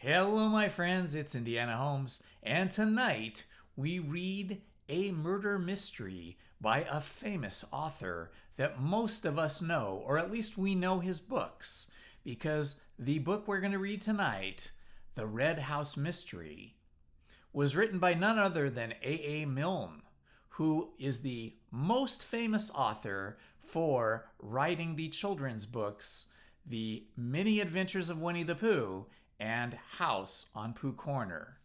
Hello, my friends, it's Indiana Holmes, and tonight we read a murder mystery by a famous author that most of us know, or at least we know his books, because the book we're going to read tonight, The Red House Mystery, was written by none other than A. Milne, who is the most famous author for writing the children's books, The Many Adventures of Winnie the Pooh and House on Pooh Corner.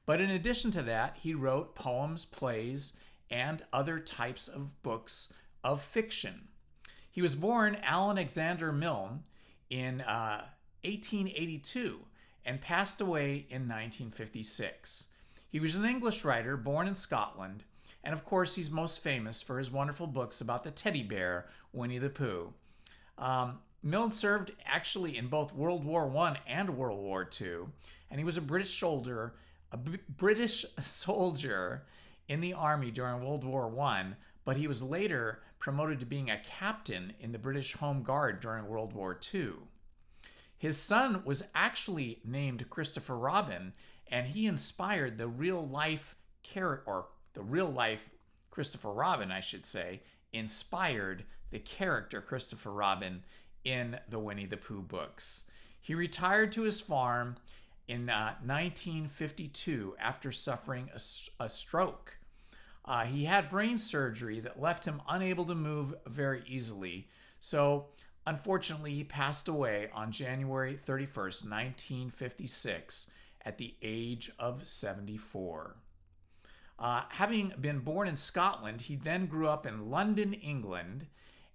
But in addition to that, he wrote poems, plays, and other types of books of fiction. He was born Alexander Milne in 1882 and passed away in 1956. He was an English writer born in Scotland, and of course he's most famous for his wonderful books about the teddy bear, Winnie the Pooh. Milne served actually in both World War I and World War II, and he was a British soldier in the army during World War I, but he was later promoted to being a captain in the British Home Guard during World War II. His son was actually named Christopher Robin, and he inspired the real life Christopher Robin, I should say, inspired the character Christopher Robin in the Winnie the Pooh books. He retired to his farm in 1952 after suffering a stroke. He had brain surgery that left him unable to move very easily. So, unfortunately, he passed away on January 31st, 1956, at the age of 74. Having been born in Scotland, he then grew up in London, England,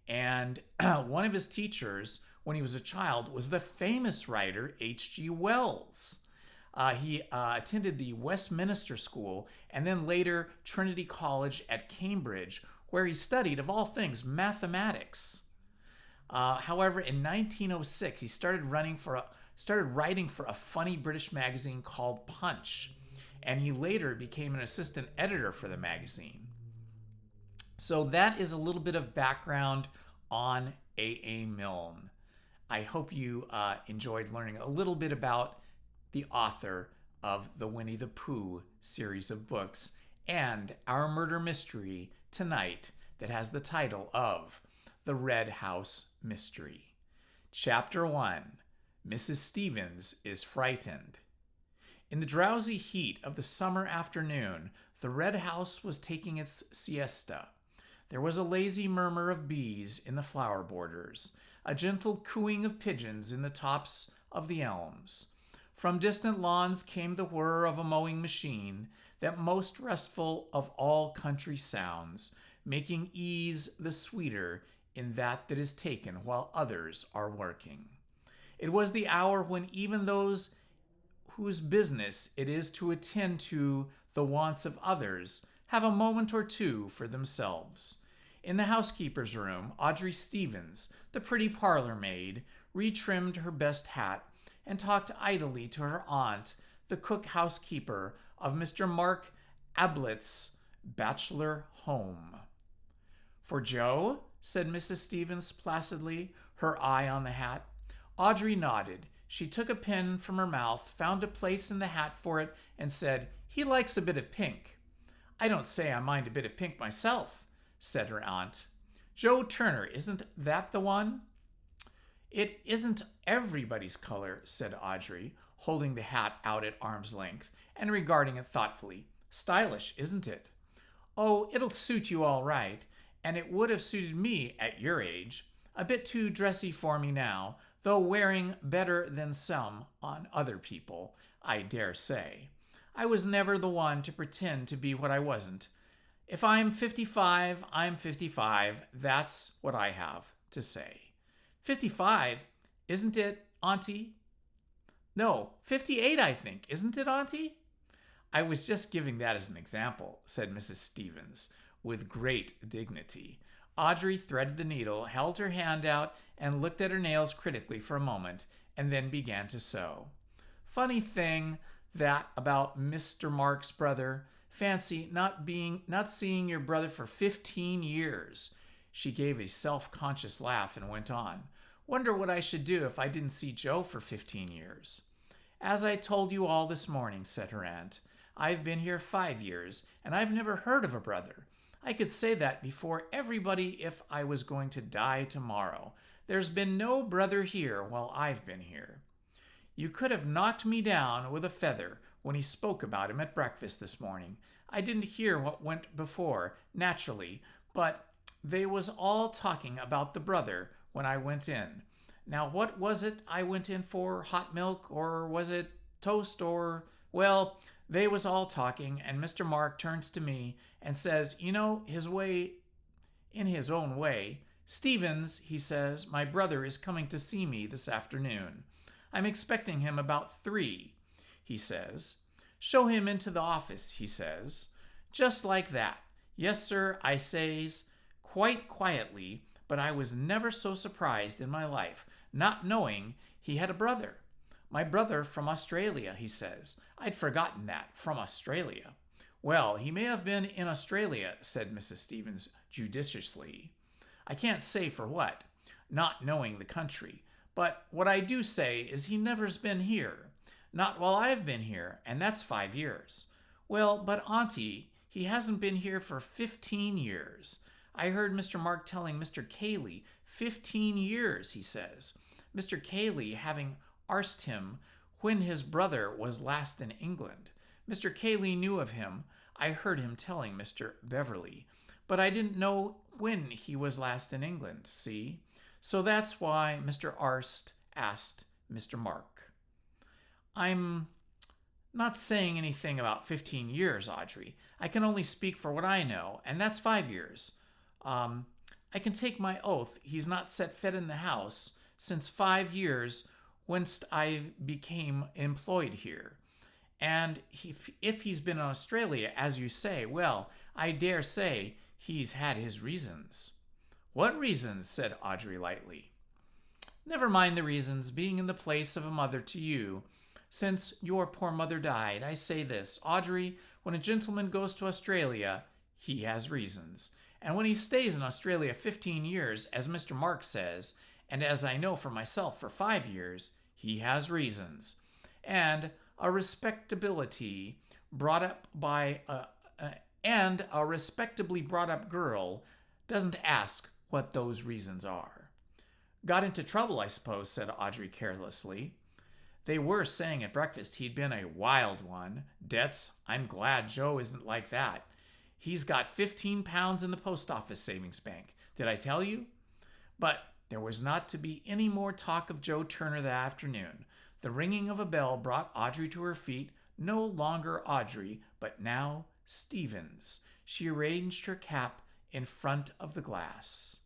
and one of his teachers when he was a child was the famous writer H.G. Wells. He attended the Westminster School and then later Trinity College at Cambridge, where he studied, of all things, mathematics. However, in 1906, he started writing for a funny British magazine called Punch, and he later became an assistant editor for the magazine. So that is a little bit of background on A. Milne. I hope you enjoyed learning a little bit about the author of the Winnie the Pooh series of books and our murder mystery tonight that has the title of The Red House Mystery. Chapter 1, Mrs. Stevens is Frightened. In the drowsy heat of the summer afternoon, the Red House was taking its siesta. There was a lazy murmur of bees in the flower borders, a gentle cooing of pigeons in the tops of the elms. From distant lawns came the whir of a mowing machine, that most restful of all country sounds, making ease the sweeter in that is taken while others are working. It was the hour when even those whose business it is to attend to the wants of others have a moment or two for themselves. In the housekeeper's room, Audrey Stevens, the pretty parlor maid, retrimmed her best hat and talked idly to her aunt, the cook housekeeper of Mr. Mark Ablett's bachelor home. "For Joe?" said Mrs. Stevens placidly, her eye on the hat. Audrey nodded. She took a pin from her mouth, found a place in the hat for it, and said, "He likes a bit of pink." "I don't say I mind a bit of pink myself," said her aunt. "Joe Turner, isn't that the one?" "It isn't everybody's color," said Audrey, holding the hat out at arm's length and regarding it thoughtfully. "Stylish, isn't it?" "Oh, it'll suit you all right, and it would have suited me at your age. A bit too dressy for me now, though wearing better than some on other people, I dare say. I was never the one to pretend to be what I wasn't. If I'm 55, I'm 55. That's what I have to say." 55, isn't it, Auntie? "No, 58, I think. Isn't it, Auntie?" "I was just giving that as an example," said Mrs. Stevens, with great dignity. Audrey threaded the needle, held her hand out, and looked at her nails critically for a moment, and then began to sew. "Funny thing, that about Mr. Mark's brother. Fancy not seeing your brother for 15 years. She gave a self-conscious laugh and went on. "Wonder what I should do if I didn't see Joe for 15 years. "As I told you all this morning," said her aunt, "I've been here 5 years, and I've never heard of a brother. I could say that before everybody if I was going to die tomorrow. There's been no brother here while I've been here." "You could have knocked me down with a feather when he spoke about him at breakfast this morning. I didn't hear what went before, naturally, but they was all talking about the brother when I went in. Now, what was it I went in for? Hot milk, or was it toast, or... Well, they was all talking, and Mr. Mark turns to me and says, in his own way, 'Stevens,' he says, 'my brother is coming to see me this afternoon. I'm expecting him about 3, he says. 'Show him into the office,' he says. Just like that. 'Yes, sir,' I says, quite quietly, but I was never so surprised in my life, not knowing he had a brother. 'My brother from Australia,' he says. I'd forgotten that, from Australia. 'Well, he may have been in Australia,' said Mrs. Stevens judiciously. 'I can't say for what, not knowing the country. But what I do say is he never's been here. Not while I've been here, and that's 5 years.' 'Well, but Auntie, he hasn't been here for 15 years. I heard Mr. Mark telling Mr. Cayley 15 years, he says. Mr. Cayley having asked him when his brother was last in England. Mr. Cayley knew of him. I heard him telling Mr. Beverley. But I didn't know when he was last in England, see? So that's why Mr. Arst asked Mr. Mark.' 'I'm not saying anything about 15 years, Audrey. I can only speak for what I know, and that's 5 years. I can take my oath he's not set foot in the house since 5 years whence I became employed here. And if he's been in Australia, as you say, well, I dare say he's had his reasons.' 'What reasons?' said Audrey lightly. 'Never mind the reasons. Being in the place of a mother to you, since your poor mother died, I say this, Audrey, when a gentleman goes to Australia, he has reasons. And when he stays in Australia 15 years, as Mr. Mark says, and as I know for myself for 5 years, he has reasons. And a respectably brought up girl doesn't ask what those reasons are.' 'Got into trouble, I suppose,' said Audrey carelessly. 'They were saying at breakfast he'd been a wild one. Debts, I'm glad Joe isn't like that. He's got £15 in the post office savings bank. Did I tell you?' But there was not to be any more talk of Joe Turner that afternoon. The ringing of a bell brought Audrey to her feet, no longer Audrey, but now Stevens. She arranged her cap in front of the glass.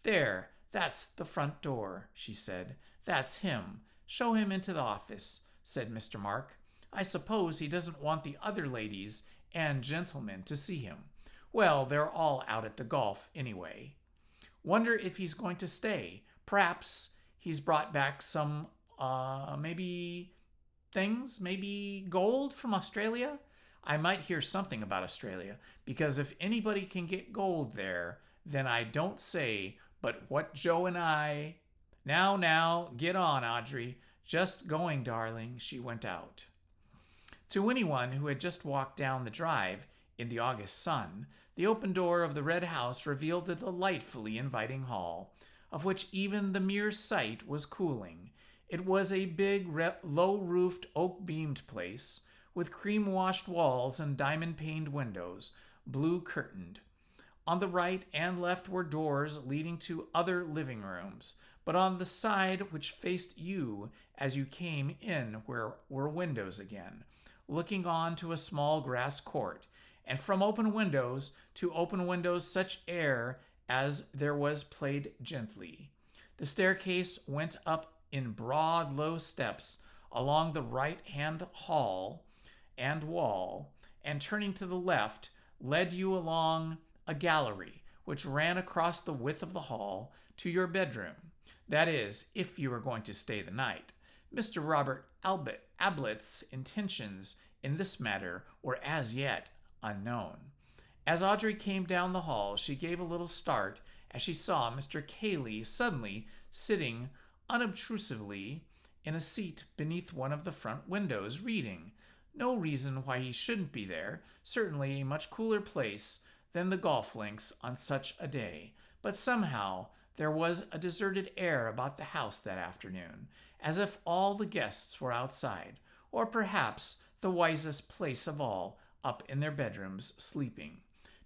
'There, that's the front door,' she said. 'That's him. Show him into the office,' said Mr. Mark. 'I suppose he doesn't want the other ladies and gentlemen to see him. Well, they're all out at the golf anyway. Wonder if he's going to stay. P'raps he's brought back some, maybe gold from Australia. I might hear something about Australia, because if anybody can get gold there, then I don't say but what Joe and I... Now, get on, Audrey. Just going, darling.' She went out. To anyone who had just walked down the drive in the August sun, the open door of the red house revealed a delightfully inviting hall, of which even the mere sight was cooling. It was a big, low-roofed, oak-beamed place, with cream-washed walls and diamond-paned windows, blue-curtained. On the right and left were doors leading to other living rooms, but on the side which faced you as you came in were windows again, looking on to a small grass court, and from open windows to open windows such air as there was played gently. The staircase went up in broad, low steps along the right-hand hall and wall, and turning to the left, led you along a gallery which ran across the width of the hall to your bedroom. That is, if you were going to stay the night. Mr. Robert Ablett's intentions in this matter were as yet unknown. As Audrey came down the hall, she gave a little start as she saw Mr. Cayley suddenly sitting unobtrusively in a seat beneath one of the front windows, reading. No reason why he shouldn't be there, certainly a much cooler place than the golf links on such a day. But somehow there was a deserted air about the house that afternoon, as if all the guests were outside, or perhaps the wisest place of all, up in their bedrooms, sleeping.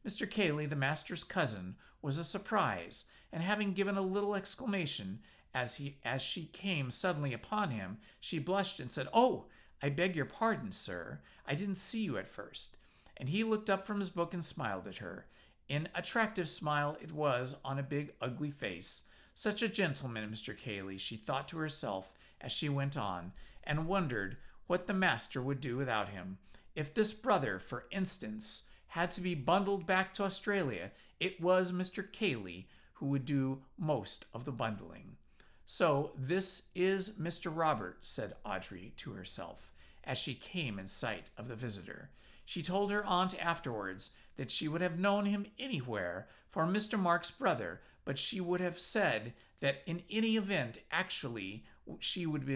Mr. Cayley, the master's cousin, was a surprise, and having given a little exclamation as she came suddenly upon him, she blushed and said, "Oh, I beg your pardon, sir. I didn't see you at first." And he looked up from his book and smiled at her. An attractive smile it was on a big, ugly face. Such a gentleman, Mr. Cayley, she thought to herself as she went on, and wondered what the master would do without him. If this brother, for instance, had to be bundled back to Australia, it was Mr. Cayley who would do most of the bundling. "So this is Mr. Robert," said Audrey to herself, as she came in sight of the visitor. She told her aunt afterwards that she would have known him anywhere for Mr. Mark's brother, but she would have said that in any event, actually, she would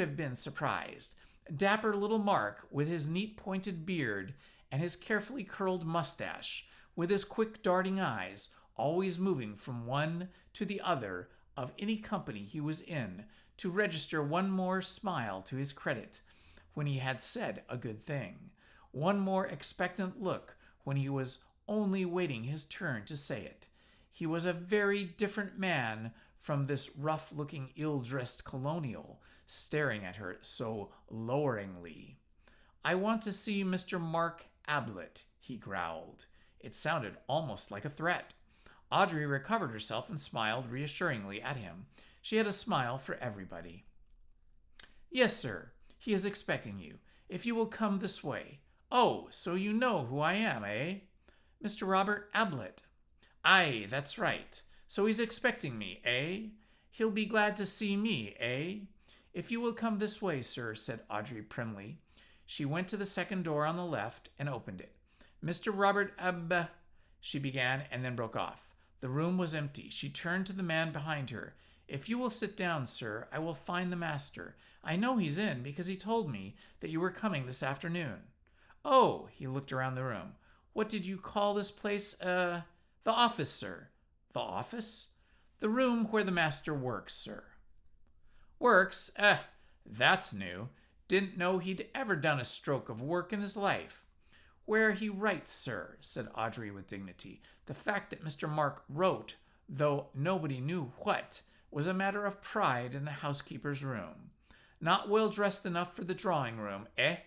have been surprised. Dapper little Mark, with his neat pointed beard and his carefully curled mustache, with his quick darting eyes, always moving from one to the other of any company he was in, to register one more smile to his credit when he had said a good thing, one more expectant look when he was only waiting his turn to say it. He was a very different man from this rough-looking, ill-dressed colonial, staring at her so loweringly. "I want to see Mr. Mark Ablett," he growled. It sounded almost like a threat. Audrey recovered herself and smiled reassuringly at him. She had a smile for everybody. "Yes, sir. He is expecting you. If you will come this way." "Oh, so you know who I am, eh?" "Mr. Robert Ablett." "Aye, that's right. So he's expecting me, eh? He'll be glad to see me, eh?" "If you will come this way, sir," said Audrey primly. She went to the second door on the left and opened it. "Mr. Robert she began and then broke off. The room was empty. She turned to the man behind her. "If you will sit down, sir, I will find the master. I know he's in because he told me that you were coming this afternoon." "Oh," he looked around the room. "What did you call this place? The office, sir." "The office?" "The room where the master works, sir." "Works? That's new. Didn't know he'd ever done a stroke of work in his life." "Where he writes, sir," said Audrey with dignity. The fact that Mr. Mark wrote, though nobody knew what, was a matter of pride in the housekeeper's room. "Not well dressed enough for the drawing room, eh?"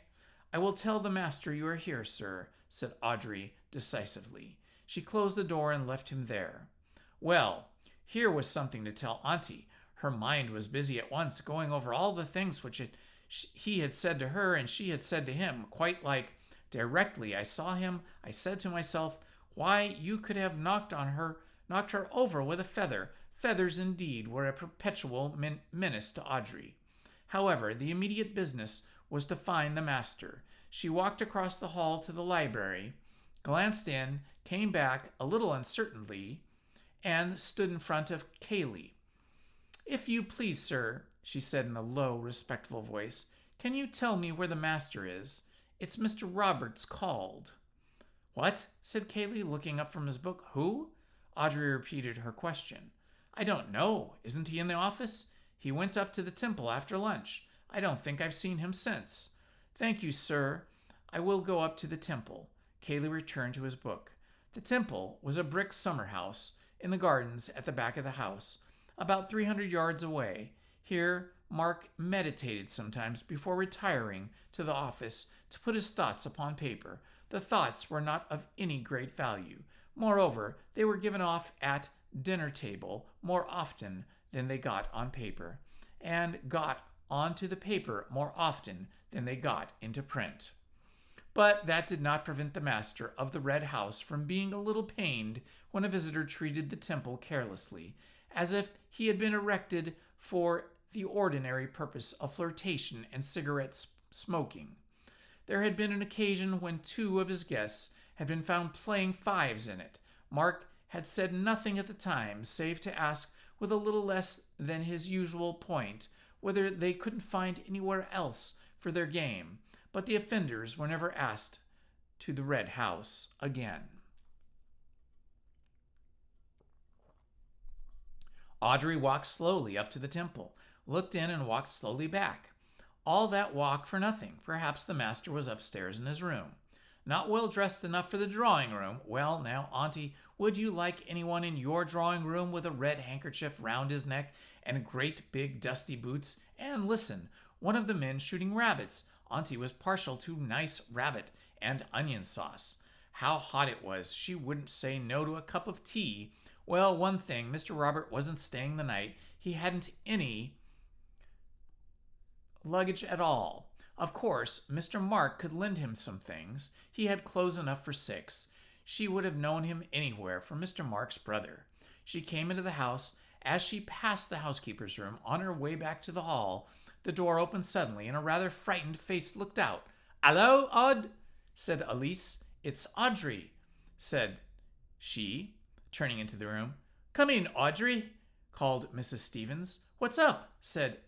"I will tell the master you are here, sir," said Audrey decisively. She closed the door and left him there. Well, here was something to tell Auntie. Her mind was busy at once, going over all the things which he had said to her and she had said to him, quite like, "Directly I saw him, I said to myself, why, you could have knocked her over with a feather." Feathers, indeed, were a perpetual menace to Audrey. However, the immediate business was to find the master. She walked across the hall to the library, glanced in, came back a little uncertainly, and stood in front of Cayley. "If you please, sir," she said in a low, respectful voice, "can you tell me where the master is? It's Mr. Roberts called." "What?" said Cayley, looking up from his book. "Who?" Audrey repeated her question. "I don't know. Isn't he in the office? He went up to the Temple after lunch. I don't think I've seen him since." "Thank you, sir. I will go up to the Temple." Cayley returned to his book. The Temple was a brick summer house in the gardens at the back of the house, about 300 yards away. Here Mark meditated sometimes before retiring to the office to put his thoughts upon paper. The thoughts were not of any great value. Moreover, they were given off at dinner table more often than they got on paper, and got onto the paper more often than they got into print. But that did not prevent the master of the Red House from being a little pained when a visitor treated the Temple carelessly, as if he had been erected for the ordinary purpose of flirtation and cigarette smoking. There had been an occasion when 2 of his guests had been found playing fives in it. Mark had said nothing at the time, save to ask with a little less than his usual point whether they couldn't find anywhere else for their game, but the offenders were never asked to the Red House again. Audrey walked slowly up to the temple, looked in, and walked slowly back. All that walk for nothing. Perhaps the master was upstairs in his room. Not well dressed enough for the drawing room. Well, now, Auntie, would you like anyone in your drawing room with a red handkerchief round his neck and great big dusty boots? And listen, one of the men shooting rabbits. Auntie was partial to nice rabbit and onion sauce. How hot it was. She wouldn't say no to a cup of tea. Well, one thing, Mr. Robert wasn't staying the night. He hadn't any luggage at all. Of course, Mr. Mark could lend him some things. He had clothes enough for 6. She would have known him anywhere for Mr. Mark's brother. She came into the house. As she passed the housekeeper's room on her way back to the hall, the door opened suddenly and a rather frightened face looked out. "Hello, Aud," said Elise. "It's Audrey," said she, turning into the room. "Come in, Audrey," called Mrs. Stevens. "What's up?" said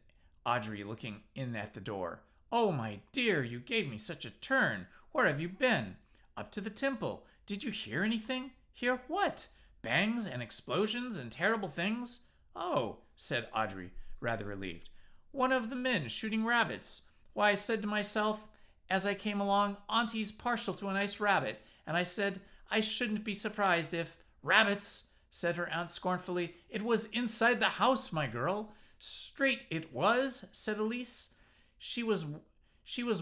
Audrey, looking in at the door. "Oh, my dear, you gave me such a turn. Where have you been?" "Up to the temple. Did you hear anything?" "Hear what? Bangs and explosions and terrible things?" "Oh," said Audrey, rather relieved. "One of the men shooting rabbits. Why, I said to myself, as I came along, Auntie's partial to a nice rabbit, and I said I shouldn't be surprised if—" "Rabbits," said her aunt scornfully. "It was inside the house, my girl." "Straight it was," said Elise. She was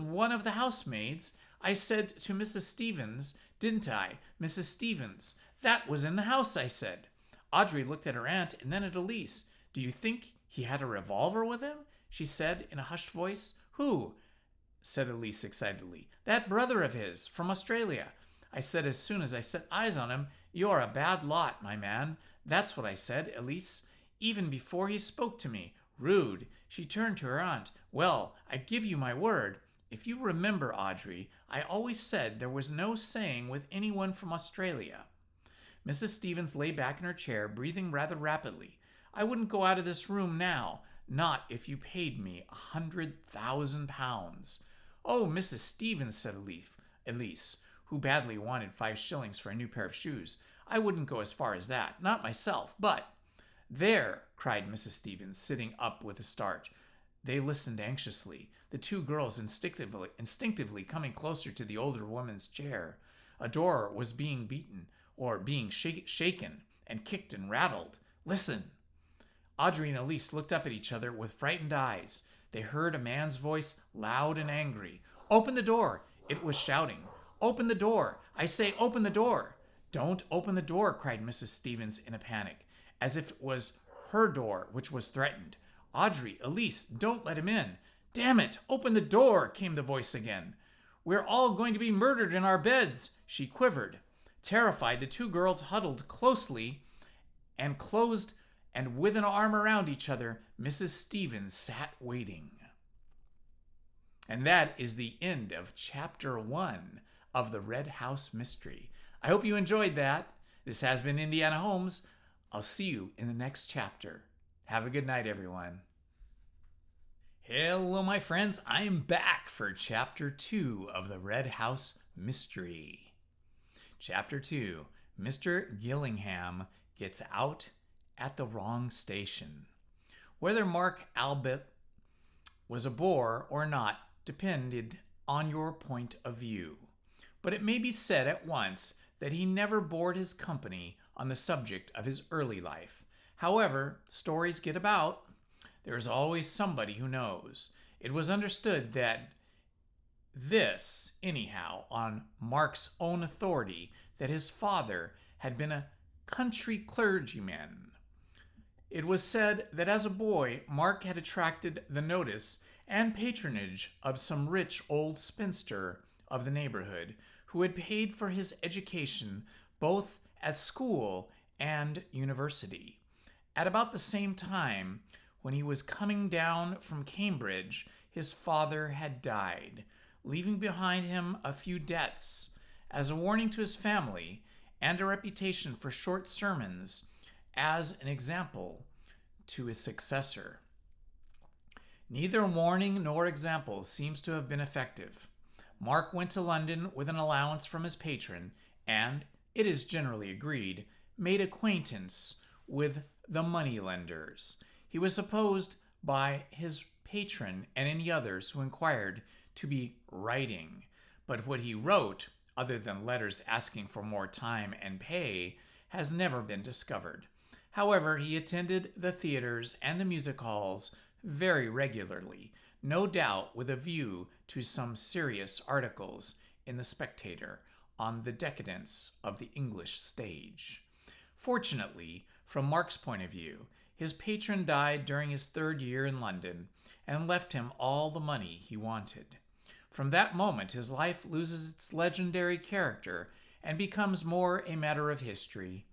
one of the housemaids. I said to Mrs. Stevens, didn't I? Mrs. Stevens. That was in the house, I said. Audrey looked at her aunt and then at Elise. "Do you think he had a revolver with him?" she said in a hushed voice. "Who?" said Elise excitedly. "That brother of his, from Australia. I said as soon as I set eyes on him, 'You're a bad lot, my man.' That's what I said, Elise, even before he spoke to me. Rude." She turned to her aunt. "Well, I give you my word. If you remember, Audrey, I always said there was no saying with anyone from Australia." Mrs. Stevens lay back in her chair, breathing rather rapidly. "I wouldn't go out of this room now, not if you paid me £100,000. "Oh, Mrs. Stevens," said Elise, who badly wanted 5 shillings for a new pair of shoes. "I wouldn't go as far as that, not myself, but—" "There!" cried Mrs. Stevens, sitting up with a start. They listened anxiously, the 2 girls instinctively coming closer to the older woman's chair. A door was being beaten, or being shaken, and kicked and rattled. "Listen!" Audrey and Elise looked up at each other with frightened eyes. They heard a man's voice, loud and angry. "Open the door!" it was shouting. "Open the door! I say, open the door!" "Don't open the door!" cried Mrs. Stevens in a panic, as if it was her door which was threatened. "Audrey, Elise, don't let him in." "Damn it, open the door!" came the voice again. "We're all going to be murdered in our beds." She quivered. Terrified, the 2 girls huddled closely and closed, and with an arm around each other, Mrs. Stevens sat waiting. And that is the end of Chapter 1 of the Red House Mystery. I hope you enjoyed that. This has been Indiana Holmes. I'll see you in the next chapter. Have a good night, everyone. Hello, my friends. I'm back for Chapter 2 of the Red House Mystery. Chapter 2. Mr. Gillingham gets out at the wrong station. Whether Mark Albert was a bore or not depended on your point of view. But it may be said at once that he never bored his company on the subject of his early life. However, stories get about. There is always somebody who knows. It was understood that this, anyhow, on Mark's own authority, that his father had been a country clergyman. It was said that as a boy, Mark had attracted the notice and patronage of some rich old spinster of the neighborhood, who had paid for his education both at school and university. At about the same time, when he was coming down from Cambridge, his father had died, leaving behind him a few debts. As a warning to his family, and a reputation for short sermons, as an example to his successor. Neither warning nor example seems to have been effective. Mark went to London with an allowance from his patron and, it is generally agreed, made acquaintance with the moneylenders. He was supposed by his patron and any others who inquired to be writing, but what he wrote, other than letters asking for more time and pay, has never been discovered. However, he attended the theaters and the music halls very regularly, no doubt with a view to some serious articles in The Spectator on the decadence of the English stage. Fortunately, from Mark's point of view, his patron died during his 3rd year in London and left him all the money he wanted. From that moment, his life loses its legendary character and becomes more a matter of history.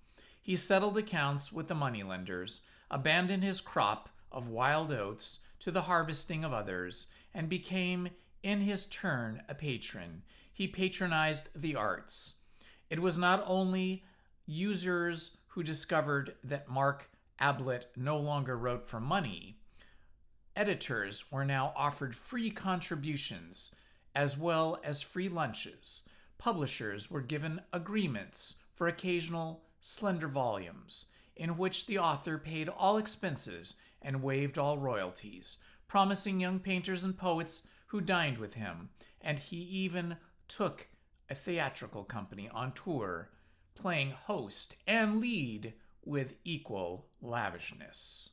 He settled accounts with the moneylenders, abandoned his crop of wild oats to the harvesting of others, and became, in his turn, a patron. He patronized the arts. It was not only users who discovered that Mark Ablett no longer wrote for money. Editors were now offered free contributions as well as free lunches. Publishers were given agreements for occasional slender volumes, in which the author paid all expenses and waived all royalties, promising young painters and poets who dined with him, and he even took a theatrical company on tour, playing host and lead with equal lavishness.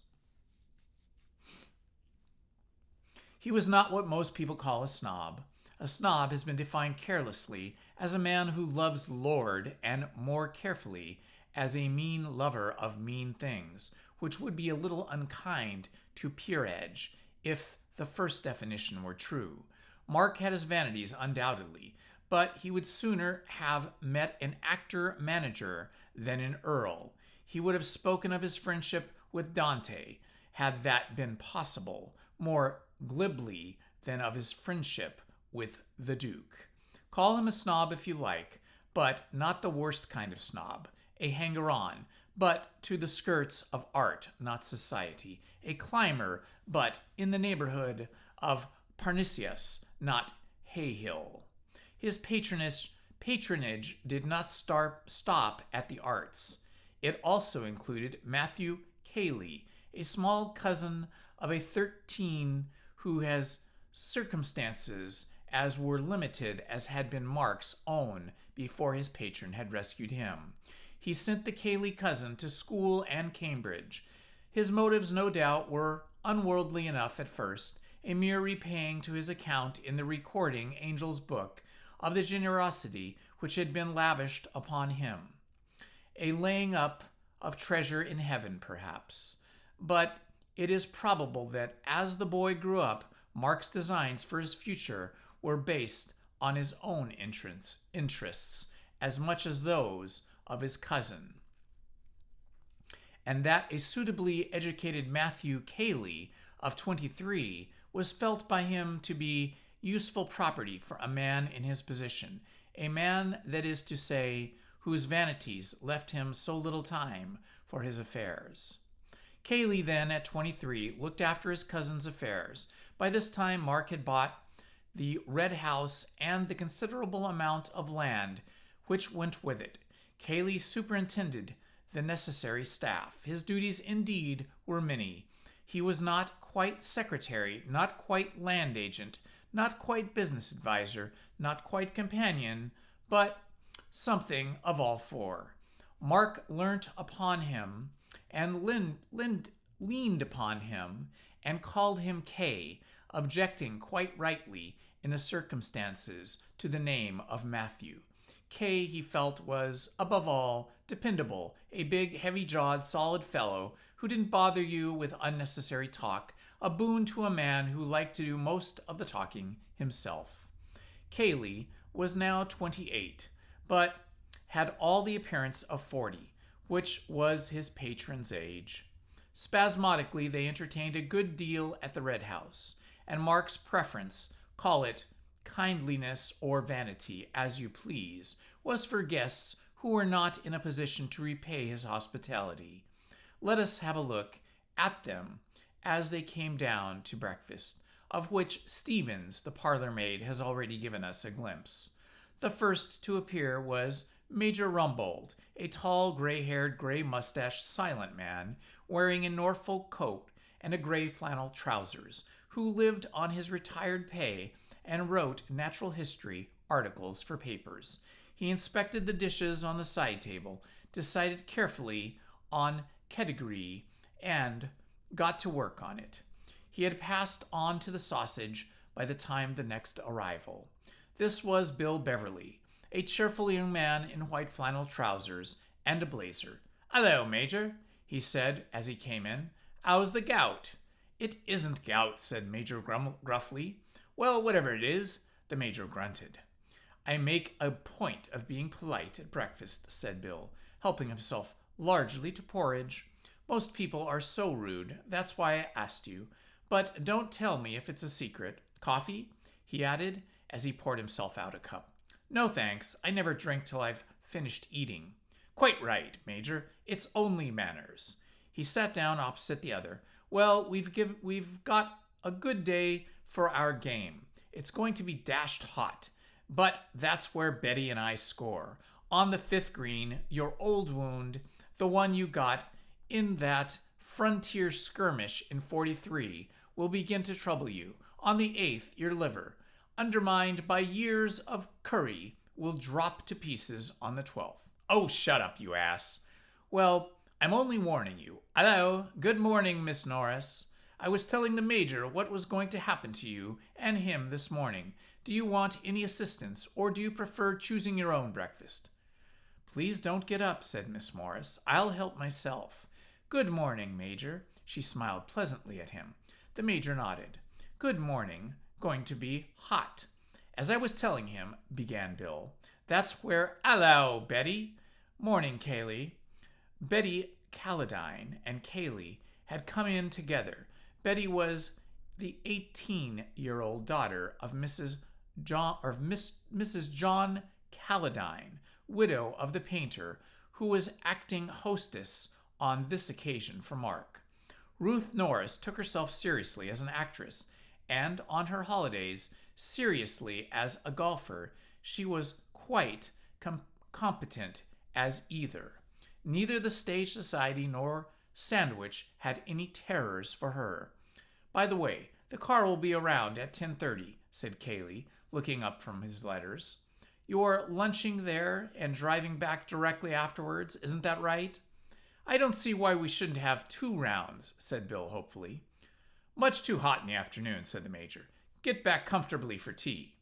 He was not what most people call a snob. A snob has been defined carelessly as a man who loves lord and more carefully as a mean lover of mean things, which would be a little unkind to peerage if the first definition were true. Mark had his vanities, undoubtedly, but he would sooner have met an actor-manager than an earl. He would have spoken of his friendship with Dante, had that been possible, more glibly than of his friendship with the Duke. Call him a snob if you like, but not the worst kind of snob, a hanger-on, but to the skirts of art, not society, a climber, but in the neighborhood of Parnassus, not Hayhill. His patronage did not stop at the arts. It also included Matthew Cayley, a small cousin of a 13 who has circumstances as were limited as had been Mark's own before his patron had rescued him. He sent the Cayley cousin to school and Cambridge. His motives, no doubt, were unworldly enough at first, a mere repaying to his account in the recording Angel's book of the generosity which had been lavished upon him. A laying up of treasure in heaven, perhaps. But it is probable that as the boy grew up, Mark's designs for his future were based on his own interests as much as those of his cousin, and that a suitably educated Matthew Cayley of 23 was felt by him to be useful property for a man in his position, a man, that is to say, whose vanities left him so little time for his affairs. Cayley then, at 23, looked after his cousin's affairs. By this time, Mark had bought the Red House and the considerable amount of land which went with it. Cayley superintended the necessary staff. His duties, indeed, were many. He was not quite secretary, not quite land agent, not quite business advisor, not quite companion, but something of all four. Mark learnt upon him and leaned upon him and called him Kay, objecting quite rightly in the circumstances to the name of Matthew. Kay, he felt, was, above all, dependable, a big, heavy-jawed, solid fellow who didn't bother you with unnecessary talk, a boon to a man who liked to do most of the talking himself. Cayley was now 28, but had all the appearance of 40, which was his patron's age. Spasmodically, they entertained a good deal at the Red House, and Mark's preference, call it kindliness or vanity, as you please, was for guests who were not in a position to repay his hospitality. Let us have a look at them as they came down to breakfast, of which Stevens, the parlor maid, has already given us a glimpse. The first to appear was Major Rumbold, a tall, gray-haired, gray-mustached, silent man, wearing a Norfolk coat and a gray flannel trousers, who lived on his retired pay and wrote natural history articles for papers. He inspected the dishes on the side table, decided carefully on category, and got to work on it. He had passed on to the sausage by the time the next arrival. This was Bill Beverly, a cheerful young man in white flannel trousers and a blazer. "Hello, Major," he said as he came in. "How's the gout?" "It isn't gout," said Major gruffly. "Well, whatever it is," the Major grunted. "I make a point of being polite at breakfast," said Bill, helping himself largely to porridge. "Most people are so rude. That's why I asked you. But don't tell me if it's a secret. Coffee?" he added as he poured himself out a cup. "No, thanks. I never drink till I've finished eating." "Quite right, Major. It's only manners." He sat down opposite the other. "Well, we've got a good day for our game. It's going to be dashed hot, but that's where Betty and I score. On the 5th green, your old wound, the one you got in that frontier skirmish in '43, will begin to trouble you. On the 8th, your liver, undermined by years of curry, will drop to pieces on the 12th. "Oh, shut up, you ass." "Well, I'm only warning you. Hello, good morning, Miss Norris. I was telling the Major what was going to happen to you and him this morning. Do you want any assistance, or do you prefer choosing your own breakfast?" "Please don't get up," said Miss Morris. "I'll help myself." "Good morning, Major." She smiled pleasantly at him. The Major nodded. "Good morning. Going to be hot." "As I was telling him," began Bill, "that's where—" "Hello, Betty." "Morning, Cayley." Betty Calladine and Cayley had come in together. Betty was the 18-year-old daughter of Mrs. John Calladine, widow of the painter, who was acting hostess on this occasion for Mark. Ruth Norris took herself seriously as an actress, and on her holidays, seriously as a golfer. She was quite competent as either. Neither the Stage Society nor Sandwich had any terrors for her. "By the way, the car will be around at 10:30, said Cayley, looking up from his letters. "You're lunching there and driving back directly afterwards, isn't that right?" "I don't see why we shouldn't have 2 rounds, said Bill hopefully. "Much too hot in the afternoon," said the Major. "Get back comfortably for tea."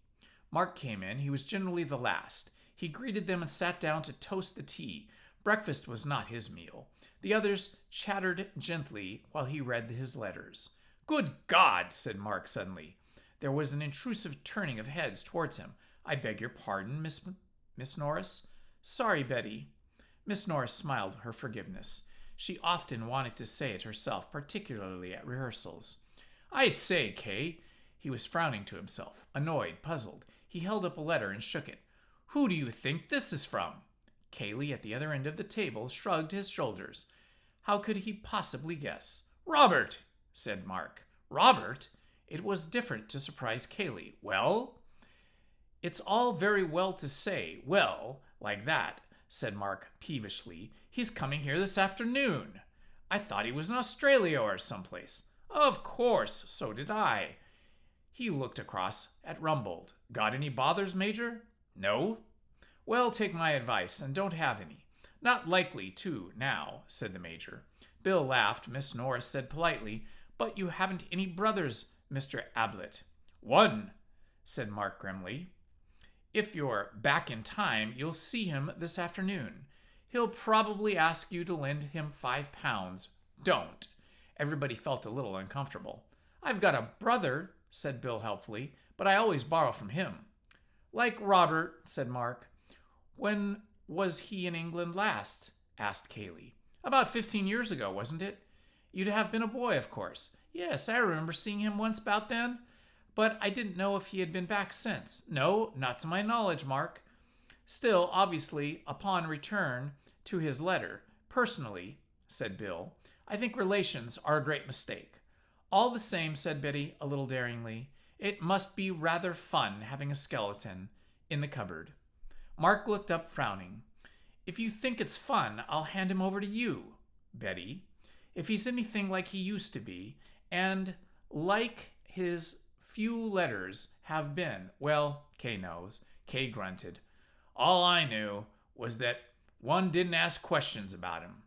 Mark came in. He was generally the last. He greeted them and sat down to toast the tea. Breakfast was not his meal. The others chattered gently while he read his letters. "Good God!" said Mark suddenly. There was an intrusive turning of heads towards him. "I beg your pardon, Miss Norris?" "Sorry, Betty." Miss Norris smiled her forgiveness. She often wanted to say it herself, particularly at rehearsals. "I say, Kay." He was frowning to himself, annoyed, puzzled. He held up a letter and shook it. "Who do you think this is from?" Cayley, at the other end of the table, shrugged his shoulders. How could he possibly guess? "Robert," said Mark. "Robert?" It was different to surprise Cayley. "Well?" "It's all very well to say 'well' like that," said Mark peevishly. "He's coming here this afternoon." "I thought he was in Australia or someplace." "Of course, so did I." He looked across at Rumbold. "Got any bothers, Major?" "No." "Well, take my advice and don't have any." "Not likely to, now," said the Major. Bill laughed. Miss Norris said politely, "But you haven't any brothers, Mr. Ablett." "One," said Mark grimly. "If you're back in time, you'll see him this afternoon. He'll probably ask you to lend him £5. Don't." Everybody felt a little uncomfortable. "I've got a brother," said Bill helpfully, "but I always borrow from him." "Like Robert," said Mark. "When was he in England last?" asked Cayley. "About 15 years ago, wasn't it?" "You'd have been a boy, of course." "Yes, I remember seeing him once about then. But I didn't know if he had been back since." "No, not to my knowledge, Mark." "Still, obviously, upon return to his letter. Personally," said Bill, "I think relations are a great mistake." All the same, said Betty a little daringly, it must be rather fun having a skeleton in the cupboard. Mark looked up, frowning. If you think it's fun, I'll hand him over to you, Betty. If he's anything like he used to be, and like his few letters have been, well, Kay knows. Kay grunted. All I knew was that one didn't ask questions about him.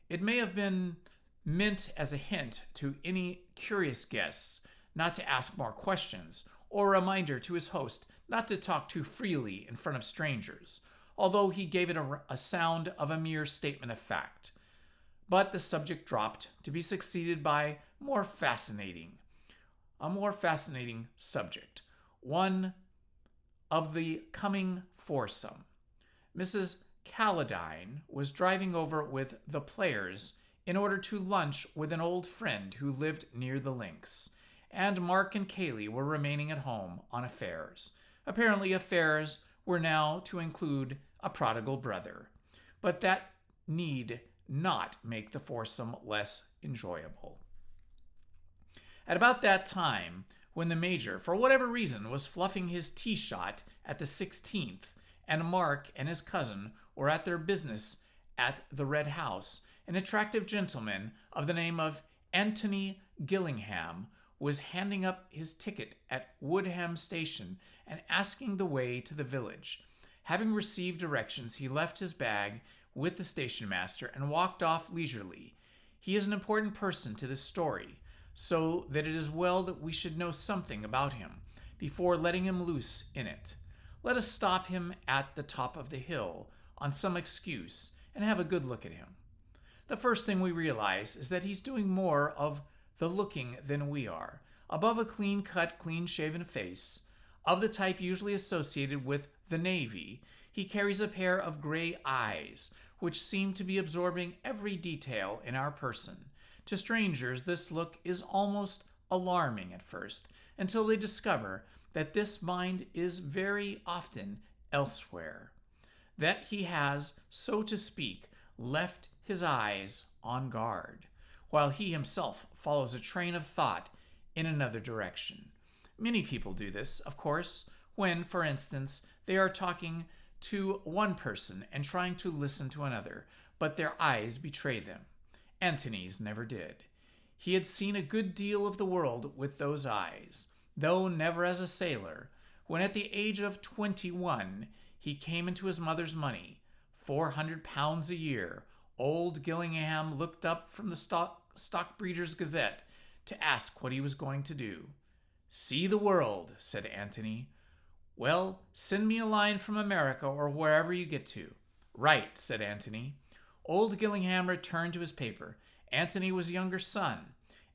It may have been meant as a hint to any curious guests not to ask more questions, or a reminder to his host not to talk too freely in front of strangers, although he gave it a sound of a mere statement of fact. But the subject dropped, to be succeeded by a more fascinating subject, one of the coming foursome. Mrs. Calladine was driving over with the players in order to lunch with an old friend who lived near the links, and Mark and Kaylee were remaining at home on affairs. Apparently affairs were now to include a prodigal brother, but that need not make the foursome less enjoyable. At about that time, when the Major, for whatever reason, was fluffing his tee shot at the 16th, and Mark and his cousin were at their business at the Red House, an attractive gentleman of the name of Anthony Gillingham was handing up his ticket at Woodham Station and asking the way to the village. Having received directions, he left his bag with the station master and walked off leisurely. He is an important person to this story, so that it is well that we should know something about him before letting him loose in it. Let us stop him at the top of the hill on some excuse and have a good look at him. The first thing we realize is that he's doing more of the looking than we are. Above a clean-cut, clean-shaven face, of the type usually associated with the Navy, he carries a pair of gray eyes, which seem to be absorbing every detail in our person. To strangers, this look is almost alarming at first, until they discover that this mind is very often elsewhere, that he has, so to speak, left his eyes on guard, while he himself follows a train of thought in another direction. Many people do this, of course, when, for instance, they are talking to one person and trying to listen to another, but their eyes betray them. Antony's never did. He had seen a good deal of the world with those eyes, though never as a sailor. When at the age of 21, he came into his mother's money, £400 a year, old Gillingham looked up from the Stockbreeders' Gazette to ask what he was going to do. See the world, said Antony. Well, send me a line from America or wherever you get to. Right, said Antony. Old Gillingham returned to his paper. Antony was a younger son,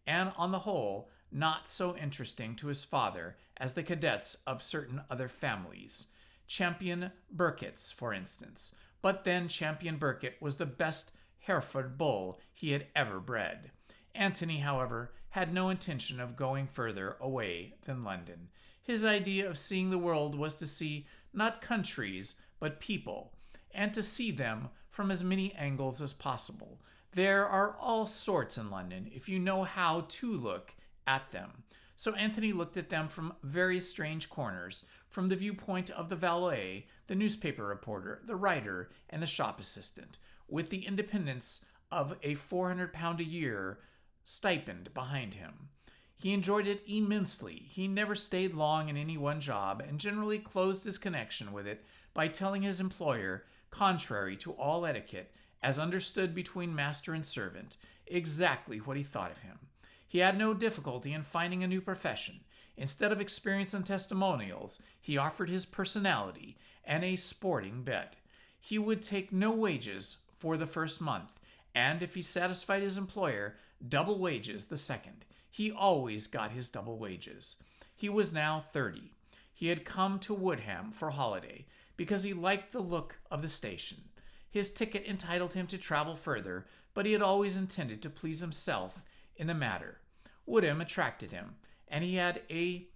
and on the whole, not so interesting to his father as the cadets of certain other families. Champion Burkitt's, for instance. But then Champion Burkitt was the best Hereford bull he had ever bred. Antony, however, had no intention of going further away than London. His idea of seeing the world was to see not countries, but people, and to see them from as many angles as possible. There are all sorts in London if you know how to look at them. So Antony looked at them from various strange corners, from the viewpoint of the valet, the newspaper reporter, the writer, and the shop assistant, with the independence of a £400 a year stipend behind him. He enjoyed it immensely. He never stayed long in any one job and generally closed his connection with it by telling his employer, contrary to all etiquette, as understood between master and servant, exactly what he thought of him. He had no difficulty in finding a new profession. Instead of experience and testimonials, he offered his personality and a sporting bet. He would take no wages for the first month, and if he satisfied his employer, double wages the second. He always got his double wages. He was now 30. He had come to Woodham for holiday because he liked the look of the station. His ticket entitled him to travel further, but he had always intended to please himself in the matter. Woodham attracted him, and he had a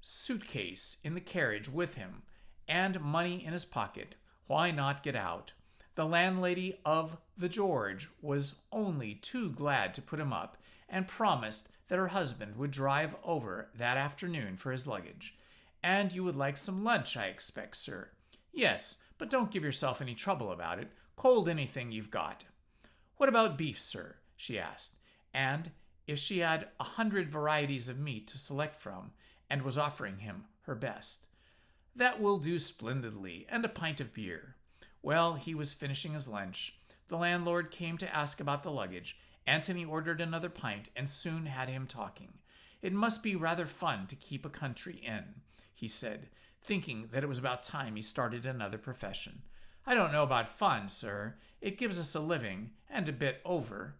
suitcase in the carriage with him and money in his pocket. Why not get out? The landlady of the George was only too glad to put him up and promised that her husband would drive over that afternoon for his luggage. And you would like some lunch, I expect, sir. Yes, but don't give yourself any trouble about it. Cold anything you've got. What about beef, sir? She asked. And if she had 100 varieties of meat to select from, and was offering him her best. That will do splendidly, and a pint of beer. Well, he was finishing his lunch. The landlord came to ask about the luggage. Antony ordered another pint and soon had him talking. It must be rather fun to keep a country inn, he said, thinking that it was about time he started another profession. I don't know about fun, sir. It gives us a living, and a bit over.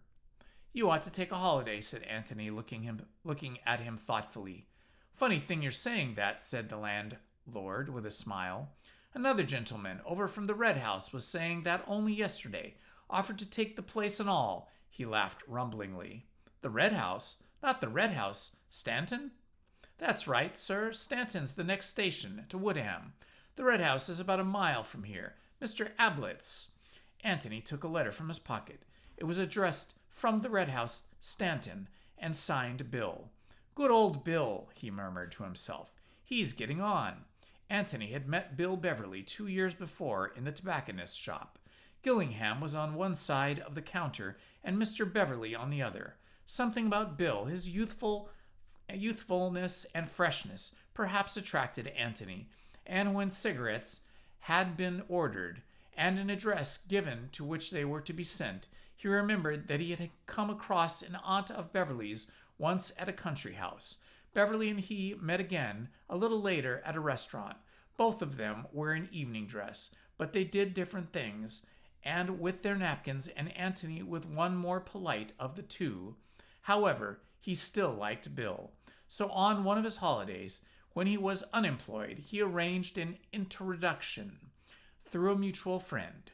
You ought to take a holiday, said Antony, looking at him thoughtfully. Funny thing you're saying that, said the landlord with a smile. Another gentleman over from the Red House was saying that only yesterday, offered to take the place and all. He laughed rumblingly. The Red House? Not the Red House. Stanton? That's right, sir. Stanton's the next station, to Woodham. The Red House is about a mile from here. Mr. Ablett's. Antony took a letter from his pocket. It was addressed from the Red House, Stanton, and signed Bill. Good old Bill, he murmured to himself. He's getting on. Antony had met Bill Beverly 2 years before in the tobacconist's shop. Gillingham was on one side of the counter and Mr. Beverly on the other. Something about Bill, his youthfulness and freshness, perhaps attracted Antony, and when cigarettes had been ordered and an address given to which they were to be sent, he remembered that he had come across an aunt of Beverly's once at a country house. Beverly and he met again a little later at a restaurant. Both of them were in evening dress, but they did different things, and with their napkins, and Antony with one more polite of the two. However, he still liked Bill. So on one of his holidays, when he was unemployed, he arranged an introduction through a mutual friend.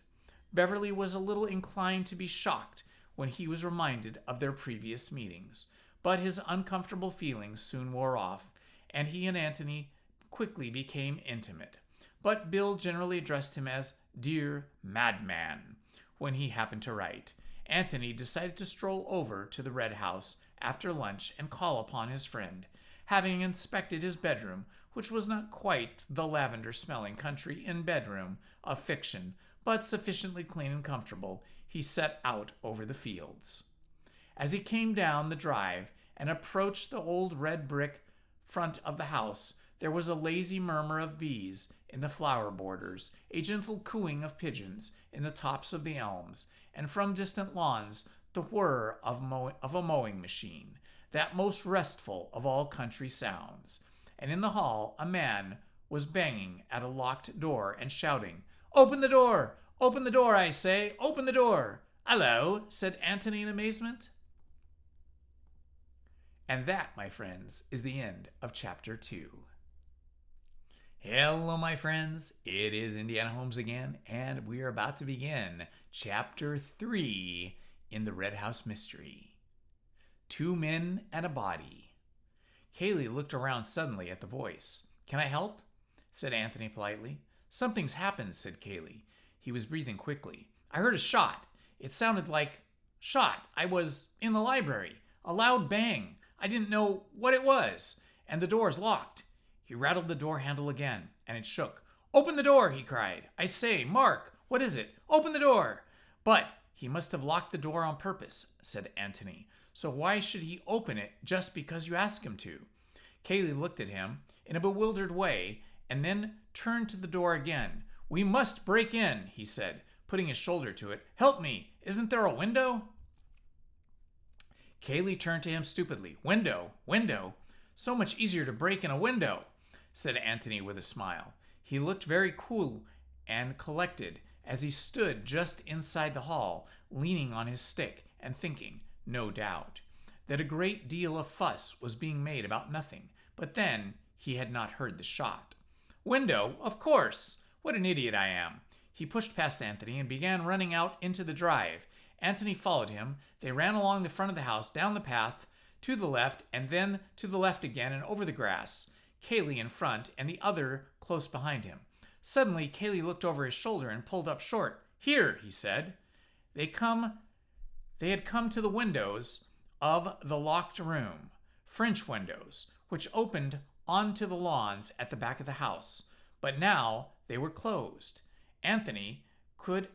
Beverly was a little inclined to be shocked when he was reminded of their previous meetings, but his uncomfortable feelings soon wore off, and he and Antony quickly became intimate. But Bill generally addressed him as "Dear Madman" when he happened to write. Antony decided to stroll over to the Red House after lunch and call upon his friend. Having inspected his bedroom, which was not quite the lavender-smelling country inn bedroom of fiction, but sufficiently clean and comfortable, he set out over the fields. As he came down the drive and approached the old red brick front of the house, there was a lazy murmur of bees in the flower borders, a gentle cooing of pigeons in the tops of the elms, and from distant lawns the whir of a mowing machine, that most restful of all country sounds. And in the hall a man was banging at a locked door and shouting, "Open the door! Open the door, I say! Open the door!" "Hello," said Antony in amazement. And that, my friends, is the end of Chapter 2. Hello, my friends. It is Indiana Holmes again, and we are about to begin Chapter 3 in the Red House Mystery. 2 Men and a Body. Kaylee looked around suddenly at the voice. "Can I help?" said Antony politely. "Something's happened," said Kaylee. He was breathing quickly. "I heard a shot. It sounded like shot. I was in the library. A loud bang. I didn't know what it was. And the door's locked." He rattled the door handle again, and it shook. "Open the door," he cried. "I say, Mark, what is it? Open the door." "But he must have locked the door on purpose," said Antony. "So why should he open it just because you ask him to?" Kaylee looked at him in a bewildered way and then turned to the door again. "We must break in," he said, putting his shoulder to it. "Help me. Isn't there a window?" Kaylee turned to him stupidly. "Window? Window? So much easier to break in a window," said Antony with a smile. He looked very cool and collected as he stood just inside the hall, leaning on his stick and thinking, no doubt, that a great deal of fuss was being made about nothing. But then he had not heard the shot. "Window? Of course! What an idiot I am!" He pushed past Antony and began running out into the drive. Antony followed him. They ran along the front of the house, down the path, to the left, and then to the left again and over the grass. Kaylee in front and the other close behind him. Suddenly, Kaylee looked over his shoulder and pulled up short. "Here," he said. They had come to the windows of the locked room. French windows, which opened onto the lawns at the back of the house, but now they were closed. Anthony could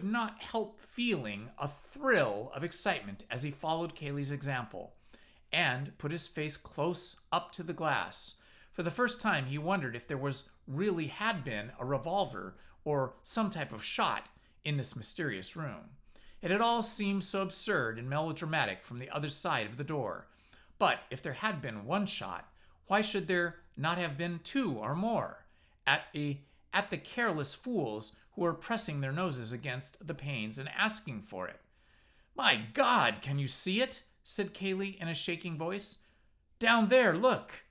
not help feeling a thrill of excitement as he followed Kaylee's example and put his face close up to the glass. For the first time, he wondered if there really had been a revolver or some type of shot in this mysterious room. It had all seemed so absurd and melodramatic from the other side of the door. But if there had been one shot, why should there not have been two or more? At the careless fools who were pressing their noses against the panes and asking for it. "My God, can you see it?" said Kaylee in a shaking voice. "Down there, look."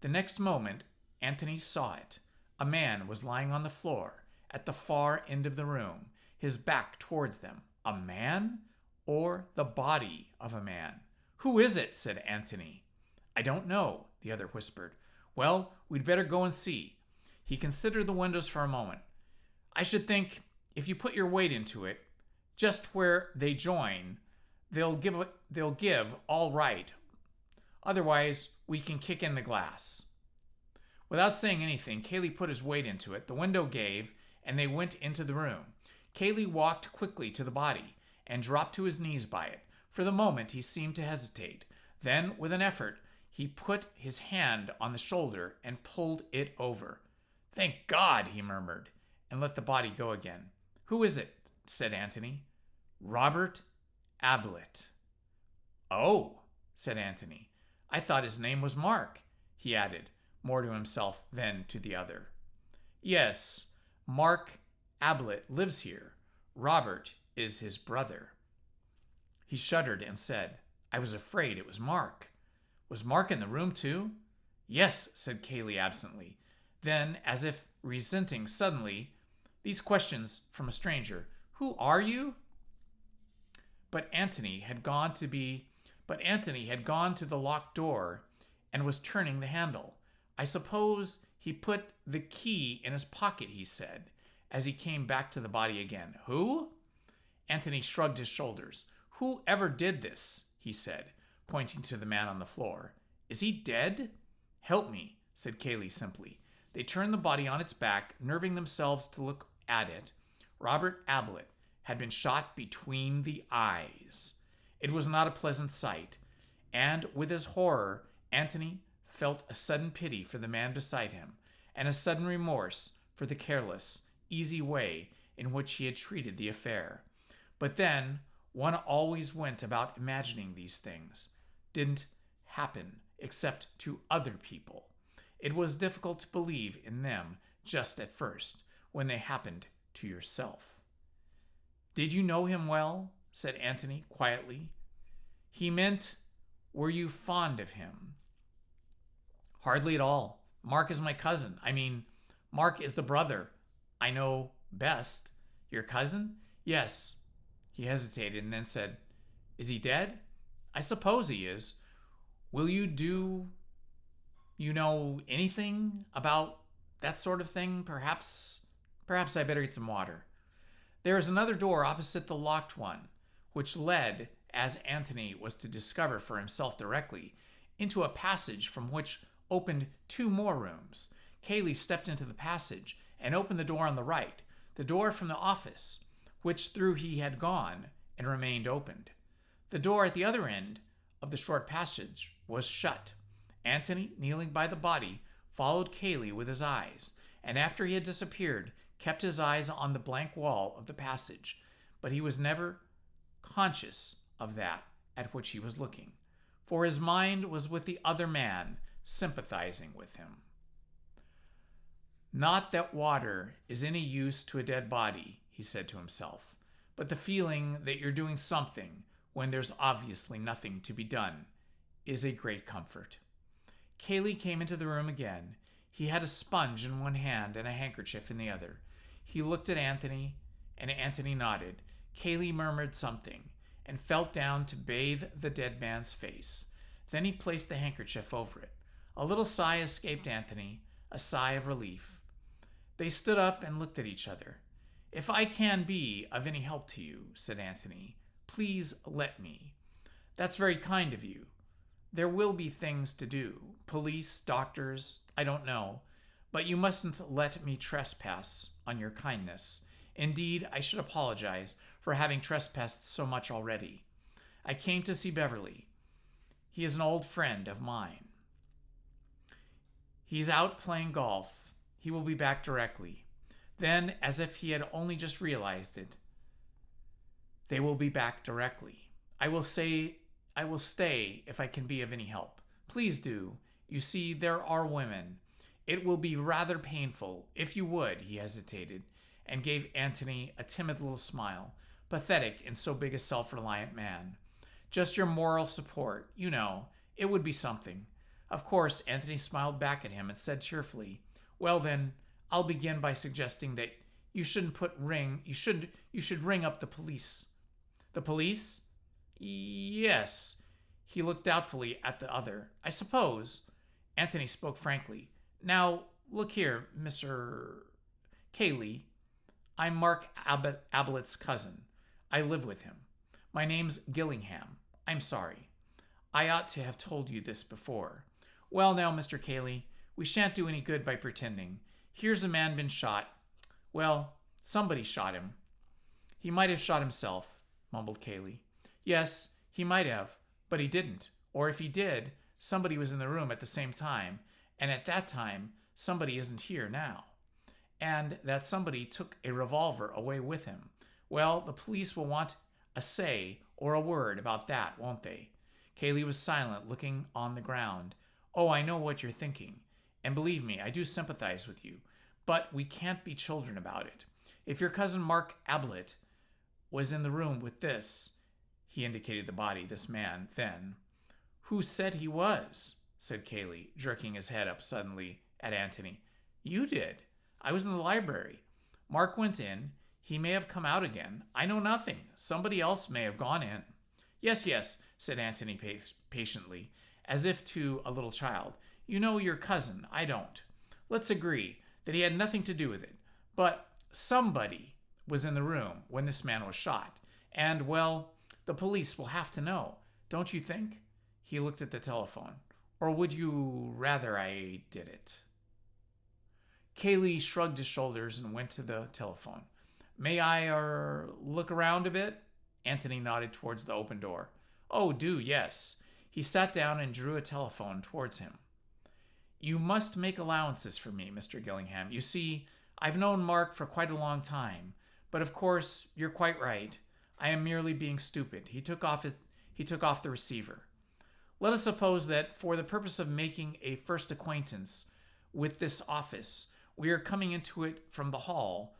The next moment, Anthony saw it. A man was lying on the floor at the far end of the room, his back towards them. A man? Or the body of a man? "Who is it?" said Anthony. "I don't know," the other whispered. "Well, we'd better go and see." He considered the windows for a moment. "I should think if you put your weight into it, just where they join, they'll give all right. Otherwise, we can kick in the glass." Without saying anything, Kaylee put his weight into it. The window gave, and they went into the room. Kaylee walked quickly to the body and dropped to his knees by it. For the moment, he seemed to hesitate. Then, with an effort, he put his hand on the shoulder and pulled it over. "Thank God," he murmured, and let the body go again. "Who is it?" said Anthony. "Robert Ablett." "Oh," said Anthony. "I thought his name was Mark," he added, more to himself than to the other. "Yes, Mark Ablett lives here. Robert is his brother." He shuddered and said, "I was afraid it was Mark." "Was Mark in the room too?" "Yes," said Kaylee absently. Then, as if resenting suddenly these questions from a stranger, "Who are you?" But Anthony had gone to the locked door and was turning the handle. "I suppose he put the key in his pocket," he said, as he came back to the body again. "Who?" Anthony shrugged his shoulders. "Who ever did this?" he said, pointing to the man on the floor. "Is he dead?" "Help me," said Kaylee simply. They turned the body on its back, nerving themselves to look at it. Robert Ablett had been shot between the eyes. It was not a pleasant sight, and with his horror, Anthony felt a sudden pity for the man beside him, and a sudden remorse for the careless, easy way in which he had treated the affair. But then, one always went about imagining these things didn't happen except to other people. It was difficult to believe in them just at first, when they happened to yourself. "Did you know him well?" said Anthony quietly. He meant, were you fond of him? "Hardly at all. Mark is my cousin. Mark is the brother I know best." "Your cousin?" "Yes." He hesitated and then said, "Is he dead?" "I suppose he is. Will you know anything about that sort of thing? Perhaps I better get some water." There is another door opposite the locked one, which led, as Anthony was to discover for himself directly, into a passage from which opened two more rooms. Kaylee stepped into the passage and opened the door on the right, the door from the office, which through he had gone and remained opened. The door at the other end of the short passage was shut. Anthony, kneeling by the body, followed Kaylee with his eyes, and after he had disappeared, kept his eyes on the blank wall of the passage, but he was never conscious of that at which he was looking, for his mind was with the other man, sympathizing with him. "Not that water is any use to a dead body," he said to himself, "but the feeling that you're doing something when there's obviously nothing to be done is a great comfort." Kaylee came into the room again. He had a sponge in one hand and a handkerchief in the other. He looked at Anthony, and Anthony nodded. Kaylee murmured something and felt down to bathe the dead man's face. Then he placed the handkerchief over it. A little sigh escaped Anthony, a sigh of relief. They stood up and looked at each other. "If I can be of any help to you," said Anthony, "please let me." "That's very kind of you. There will be things to do. Police, doctors, I don't know. But you mustn't let me trespass on your kindness. Indeed, I should apologize for having trespassed so much already. I came to see Beverly. He is an old friend of mine. He's out playing golf. He will be back directly. Then, as if he had only just realized it, they will be back directly. I will stay if I can be of any help. Please do. You see, there are women. It will be rather painful, if you would, he hesitated, and gave Antony a timid little smile, pathetic in so big a self-reliant man. Just your moral support, you know, it would be something. Of course, Antony smiled back at him and said cheerfully, well then, I'll begin by suggesting that you should ring up the police. The police? Yes. He looked doubtfully at the other. I suppose. Antony spoke frankly. Now, look here, Mr. Cayley. I'm Mark Ablett's cousin. I live with him. My name's Gillingham. I'm sorry. I ought to have told you this before. Well, now, Mr. Cayley, we shan't do any good by pretending. Here's a man been shot. Well, somebody shot him. He might have shot himself, mumbled Cayley. Yes, he might have, but he didn't. Or if he did, somebody was in the room at the same time, and at that time, somebody isn't here now. And that somebody took a revolver away with him. Well, the police will want a say or a word about that, won't they? Cayley was silent, looking on the ground. Oh, I know what you're thinking. And believe me, I do sympathize with you. But we can't be children about it. If your cousin Mark Ablett was in the room with this, he indicated the body, this man, then. Who said he was? Said Cayley, jerking his head up suddenly at Antony. You did. I was in the library. Mark went in. He may have come out again. I know nothing. Somebody else may have gone in. Yes, yes, said Antony patiently, as if to a little child. You know your cousin. I don't. Let's agree that he had nothing to do with it. But somebody was in the room when this man was shot. And, well, the police will have to know, don't you think? He looked at the telephone. Or would you rather I did it? Cayley shrugged his shoulders and went to the telephone. May I, look around a bit? Antony nodded towards the open door. Oh, do, yes. He sat down and drew a telephone towards him. You must make allowances for me, Mr. Gillingham. You see, I've known Mark for quite a long time. But of course, you're quite right. I am merely being stupid. He took off the receiver. Let us suppose that for the purpose of making a first acquaintance with this office, we are coming into it from the hall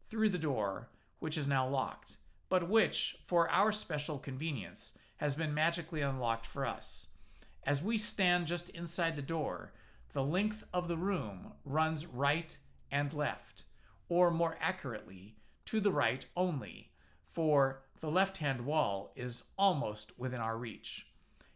through the door, which is now locked, but which, for our special convenience, has been magically unlocked for us. As we stand just inside the door, the length of the room runs right and left, or more accurately, to the right only, for the left-hand wall is almost within our reach.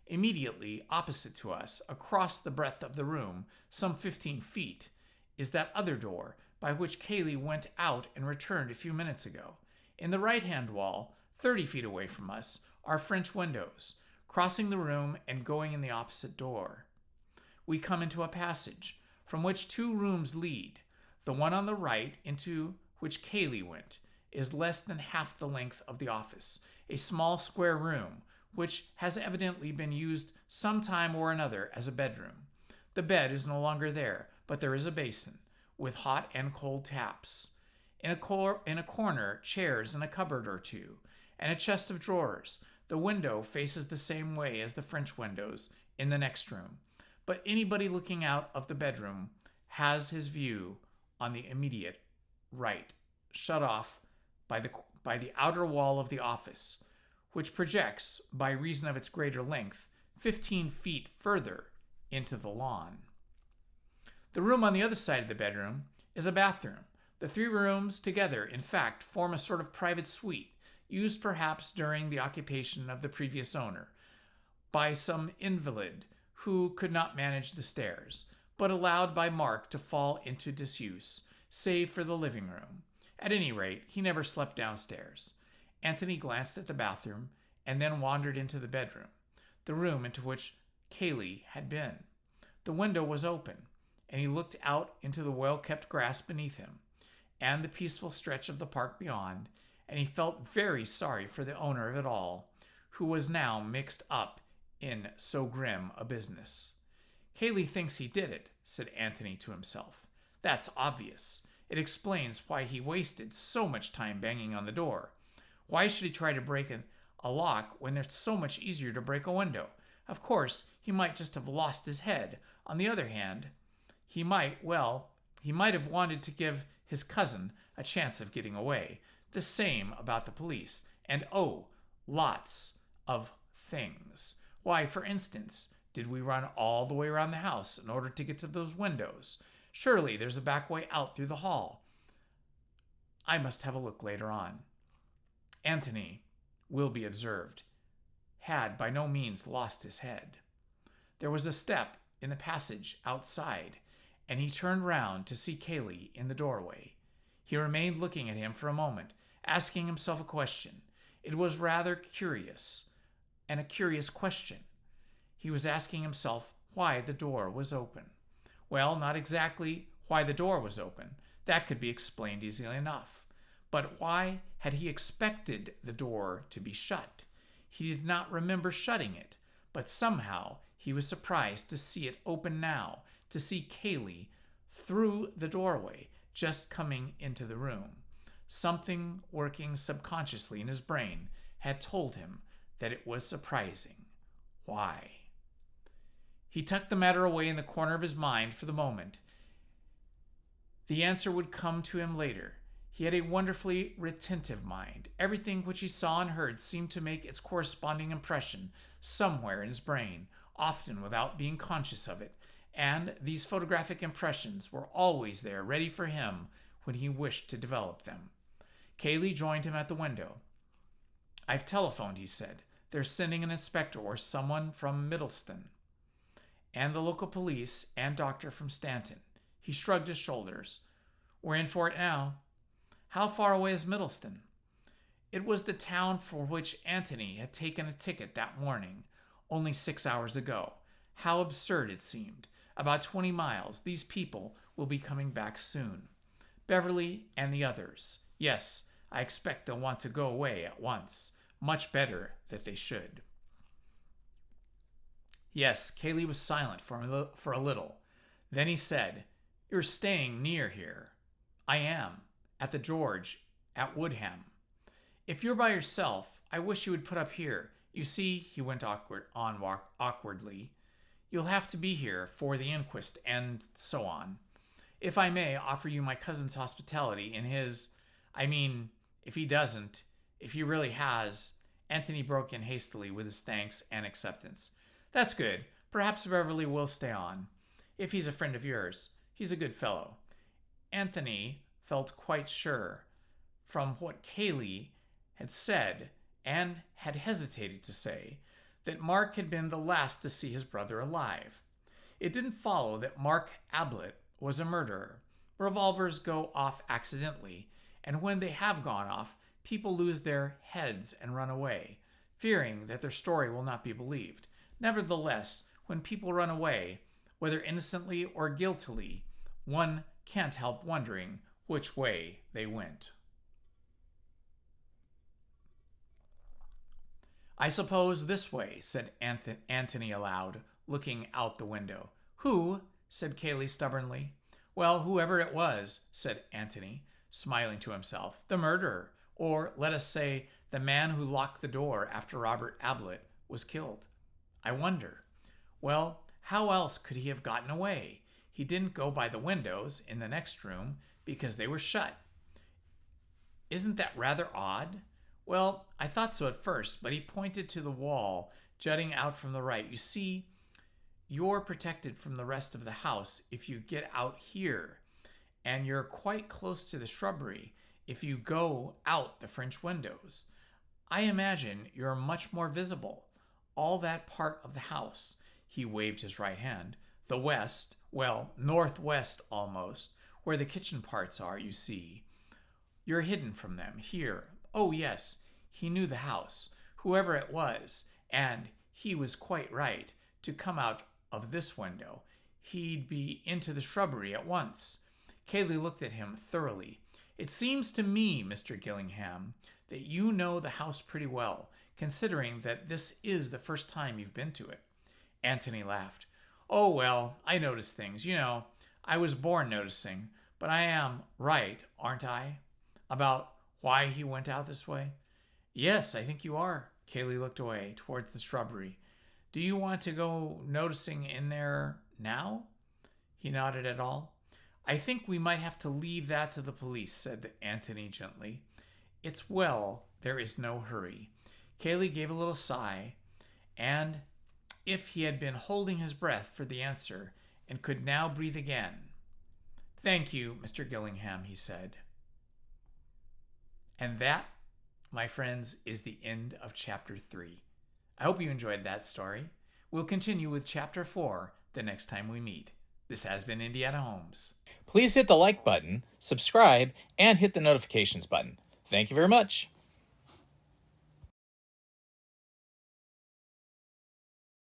Immediately opposite to us, across the breadth of the room, some 15 feet, is that other door by which Cayley went out and returned a few minutes ago. In the right-hand wall, 30 feet away from us, are French windows, crossing the room and going in the opposite door. We come into a passage, from which 2 rooms lead. The one on the right, into which Cayley went, is less than half the length of the office, a small square room, which has evidently been used some time or another as a bedroom. The bed is no longer there, but there is a basin, with hot and cold taps. In a corner, chairs and a cupboard or two, and a chest of drawers. The window faces the same way as the French windows in the next room, but anybody looking out of the bedroom has his view on the immediate right, shut off by the outer wall of the office, which projects, by reason of its greater length, 15 feet further into the lawn. The room on the other side of the bedroom is a bathroom. The 3 rooms together, in fact, form a sort of private suite, used perhaps during the occupation of the previous owner by some invalid who could not manage the stairs, but allowed by Mark to fall into disuse, save for the living room. At any rate, he never slept downstairs. Antony glanced at the bathroom and then wandered into the bedroom, the room into which Kaylee had been. The window was open, and he looked out into the well-kept grass beneath him and the peaceful stretch of the park beyond, and he felt very sorry for the owner of it all, who was now mixed up in so grim a business. Kaylee thinks he did it, said Anthony to himself. That's obvious. It explains why he wasted so much time banging on the door. Why should he try to break a lock when it's so much easier to break a window? Of course, he might just have lost his head. On the other hand, he might have wanted to give his cousin a chance of getting away. The same about the police. And lots of things. Why, for instance, did we run all the way around the house in order to get to those windows? Surely there's a back way out through the hall. I must have a look later on. Anthony, will be observed, had by no means lost his head. There was a step in the passage outside, and he turned round to see Kaylee in the doorway. He remained looking at him for a moment, asking himself a question. It was rather curious, and a curious question. He was asking himself why the door was open. Well, not exactly why the door was open. That could be explained easily enough. But why had he expected the door to be shut? He did not remember shutting it, but somehow he was surprised to see it open now, to see Kaylee through the doorway, just coming into the room. Something working subconsciously in his brain had told him that it was surprising. Why? He tucked the matter away in the corner of his mind for the moment. The answer would come to him later. He had a wonderfully retentive mind. Everything which he saw and heard seemed to make its corresponding impression somewhere in his brain, often without being conscious of it, and these photographic impressions were always there, ready for him when he wished to develop them. Kaylee joined him at the window. I've telephoned, he said. They're sending an inspector or someone from Middleston, and the local police and doctor from Stanton. He shrugged his shoulders. We're in for it now. How far away is Middleston? It was the town for which Anthony had taken a ticket that morning, only 6 hours ago. How absurd it seemed. About 20 miles. These people will be coming back soon. Beverly and the others. Yes, I expect they'll want to go away at once. Much better that they should. Yes, Kaylee was silent for a little. Then he said, You're staying near here. I am. At the George, at Woodham. If you're by yourself, I wish you would put up here. You see, he went awkwardly, you'll have to be here for the inquest and so on. If I may offer you my cousin's hospitality in his... if he doesn't, if he really has... Anthony broke in hastily with his thanks and acceptance. That's good. Perhaps Beverly will stay on. If he's a friend of yours. He's a good fellow. Anthony felt quite sure, from what Kaylee had said and had hesitated to say, that Mark had been the last to see his brother alive. It didn't follow that Mark Ablett was a murderer. Revolvers go off accidentally, and when they have gone off, people lose their heads and run away, fearing that their story will not be believed. Nevertheless, when people run away, whether innocently or guiltily, one can't help wondering which way they went. I suppose this way, said Anthony aloud, looking out the window. Who? Said Kaylee stubbornly. Well, whoever it was, said Anthony, smiling to himself. The murderer, or let us say, the man who locked the door after Robert Ablett was killed. I wonder. Well, how else could he have gotten away? He didn't go by the windows in the next room because they were shut. Isn't that rather odd? Well, I thought so at first, but he pointed to the wall jutting out from the right. You see, you're protected from the rest of the house if you get out here, and you're quite close to the shrubbery if you go out the French windows. I imagine you're much more visible. All that part of the house, he waved his right hand, the west, well, northwest almost, where the kitchen parts are, you see. You're hidden from them here. Oh, yes, he knew the house, whoever it was, and he was quite right to come out of this window. He'd be into the shrubbery at once. Kaylee looked at him thoroughly. It seems to me, Mr. Gillingham, that you know the house pretty well, considering that this is the first time you've been to it. Anthony laughed. Oh, well, I notice things. You know, I was born noticing, but I am right, aren't I? About why he went out this way? Yes, I think you are. Kaylee looked away towards the shrubbery. Do you want to go noticing in there now? He nodded at all. I think we might have to leave that to the police, said Anthony gently. It's well, there is no hurry. Kaylee gave a little sigh, and if he had been holding his breath for the answer and could now breathe again. Thank you, Mr. Gillingham, he said. And that, my friends, is the end of Chapter 3. I hope you enjoyed that story. We'll continue with Chapter 4 the next time we meet. This has been Indiana Homes. Please hit the like button, subscribe, and hit the notifications button. Thank you very much.